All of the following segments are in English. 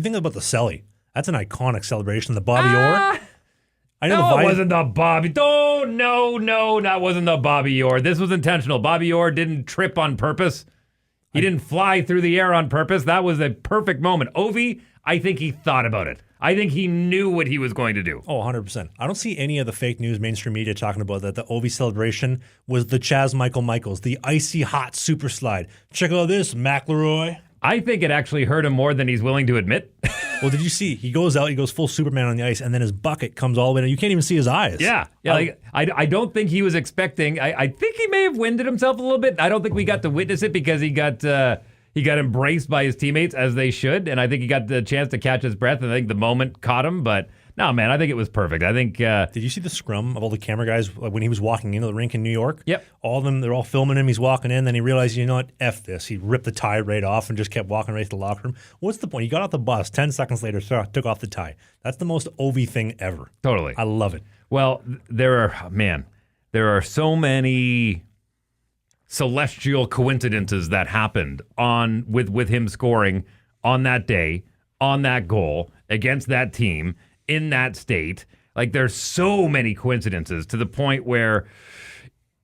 Think about the celly. That's an iconic celebration. The Bobby Orr. I know no, it wasn't the Bobby. Oh, no, that wasn't the Bobby Orr. This was intentional. Bobby Orr didn't trip on purpose. He didn't fly through the air on purpose. That was a perfect moment. Ovi, I think he thought about it. I think he knew what he was going to do. Oh, 100%. I don't see any of the fake news mainstream media talking about that. The Ovi celebration was the Chaz Michaels, the icy hot super slide. Check out this, McElroy. I think it actually hurt him more than he's willing to admit. Well, did you see? He goes out, he goes full Superman on the ice, and then his bucket comes all the way down. You can't even see his eyes. Yeah. I don't think he was expecting. I think he may have winded himself a little bit. I don't think we got to witness it because he got embraced by his teammates as they should, and I think he got the chance to catch his breath, and I think the moment caught him, but no, man, I think it was perfect. I think... Did you see the scrum of all the camera guys when he was walking into the rink in New York? Yep. All of them, they're all filming him. He's walking in, then he realized, you know what, F this. He ripped the tie right off and just kept walking right to the locker room. What's the point? He got off the bus, 10 seconds later, took off the tie. That's the most Ovi thing ever. Totally. I love it. Well, there are so many celestial coincidences that happened with him scoring on that day, on that goal, against that team, in that state. Like, there's so many coincidences to the point where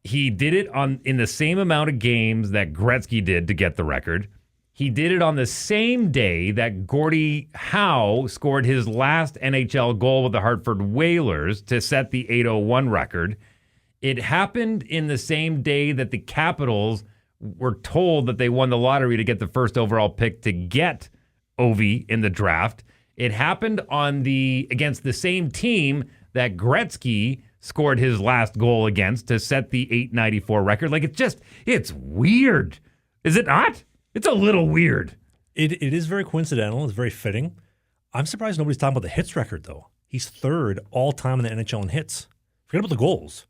he did it in the same amount of games that Gretzky did to get the record. He did it on the same day that Gordie Howe scored his last NHL goal with the Hartford Whalers to set the 801 record. It happened in the same day that the Capitals were told that they won the lottery to get the first overall pick to get Ovi in the draft. It happened against the same team that Gretzky scored his last goal against to set the 894 record. Like, it's weird. Is it not? It's a little weird. It is very coincidental. It's very fitting. I'm surprised nobody's talking about the hits record, though. He's third all-time in the NHL in hits. Forget about the goals.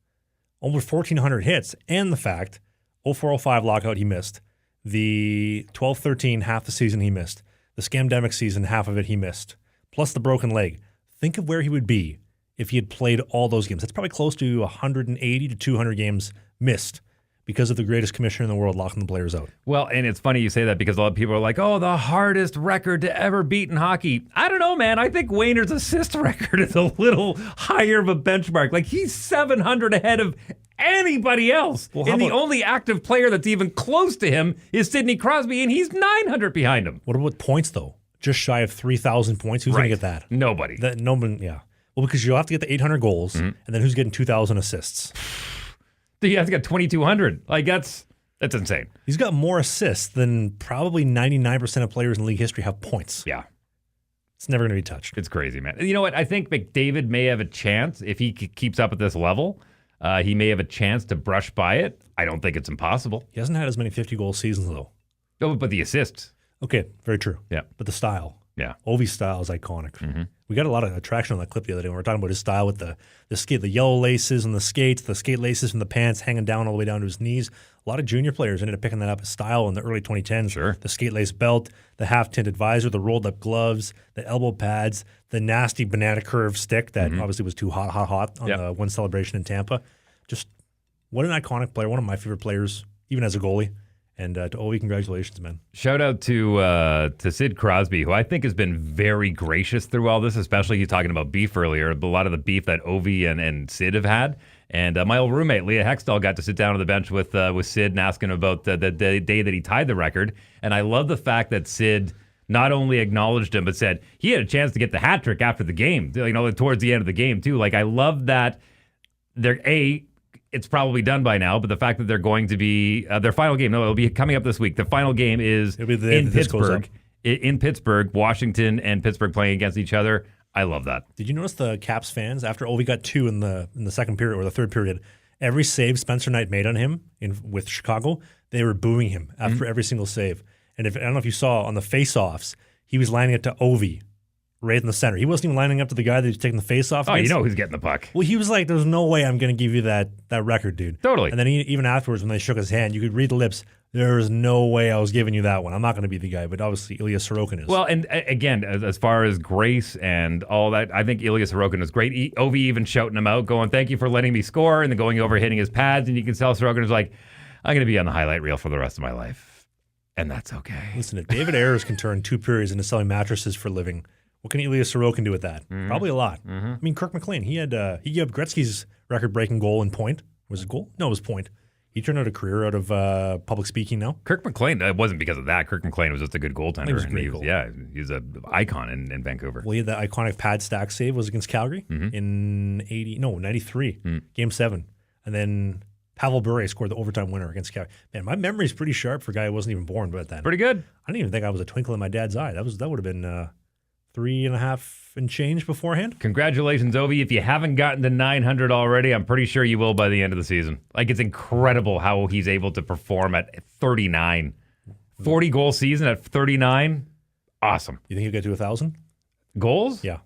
Over 1,400 hits, and the fact 04-05 lockout he missed. The 12-13 half the season he missed. The scamdemic season, half of it he missed. Plus the broken leg. Think of where he would be if he had played all those games. That's probably close to 180 to 200 games missed because of the greatest commissioner in the world locking the players out. Well, and it's funny you say that because a lot of people are like, oh, the hardest record to ever beat in hockey. I don't know, man. I think Wayner's assist record is a little higher of a benchmark. Like, he's 700 ahead of anybody else. Well, and the only active player that's even close to him is Sidney Crosby, and he's 900 behind him. What about points, though? Just shy of 3,000 points. Who's going to get that? Nobody. Yeah. Well, because you'll have to get the 800 goals, and then who's getting 2,000 assists? He has to get 2,200. Like, that's insane. He's got more assists than probably 99% of players in league history have points. Yeah. It's never going to be touched. It's crazy, man. You know what? I think McDavid may have a chance if he keeps up at this level. He may have a chance to brush by it. I don't think it's impossible. He hasn't had as many 50-goal seasons, though. No, but the assists. Okay, very true. Yeah. But the style. Yeah. Ovi's style is iconic. Mm-hmm. We got a lot of attraction on that clip the other day when we were talking about his style with the skate, the yellow laces on the skates, the skate laces from the pants hanging down all the way down to his knees. A lot of junior players ended up picking that up as style in the early 2010s. Sure. The skate lace belt, the half-tinted visor, the rolled-up gloves, the elbow pads, the nasty banana curve stick that obviously was too hot on the one celebration in Tampa. Just what an iconic player, one of my favorite players, even as a goalie. And to Ovi, congratulations, man. Shout out to Sid Crosby, who I think has been very gracious through all this, especially he's talking about beef earlier, a lot of the beef that Ovi and Sid have had. And my old roommate, Leah Hextall, got to sit down on the bench with Sid and ask him about the day that he tied the record. And I love the fact that Sid not only acknowledged him, but said he had a chance to get the hat trick after the game, towards the end of the game, too. Like, I love that it's probably done by now, but the fact that they're going to be their final game, it'll be coming up this week. The final game is in Pittsburgh. In Pittsburgh, Washington and Pittsburgh playing against each other. I love that. Did you notice the Caps fans, after Ovi got two in the second period or the third period, every save Spencer Knight made on him with Chicago, they were booing him after every single save. And I don't know if you saw on the face-offs, he was lining it to Ovi right in the center. He wasn't even lining up to the guy that was taking the face-off. Oh, you know who's getting the puck. Well, he was like, there's no way I'm going to give you that record, dude. Totally. And then even afterwards, when they shook his hand, you could read the lips. There's no way I was giving you that one. I'm not going to be the guy, but obviously Ilya Sorokin is. Well, and again, as far as grace and all that, I think Ilya Sorokin is great. Ovi even shouting him out, going, thank you for letting me score, and then going over, hitting his pads, and you can tell Sorokin is like, I'm going to be on the highlight reel for the rest of my life. And that's okay. Listen, if David Ayers can turn 2 periods into selling mattresses for a living, what can Elias Sorokin do with that? Probably a lot. I mean, Kirk McLean, he gave up Gretzky's record-breaking goal in point. Was it goal? No, it was point. He turned out a career out of public speaking now. Kirk McLean, it wasn't because of that. Kirk McLean was just a good goaltender. He was a great goal. Yeah, he's an icon in Vancouver. Well, he had that iconic pad stack save was against Calgary in 93, Game 7. And then Pavel Bure scored the overtime winner against Calgary. Man, my memory's pretty sharp for a guy who wasn't even born by then. Pretty good. I didn't even think I was a twinkle in my dad's eye. That would have been 3.5 and change beforehand. Congratulations, Ovi. If you haven't gotten to 900 already, I'm pretty sure you will by the end of the season. Like, it's incredible how he's able to perform at 39. 40-goal season at 39. Awesome. You think he'll get to 1,000 goals? Yeah.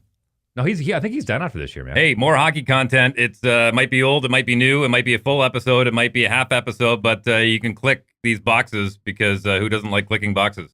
No, I think he's done after this year, man. Hey, more hockey content. It's might be old, it might be new, it might be a full episode, it might be a half episode, but you can click these boxes because who doesn't like clicking boxes?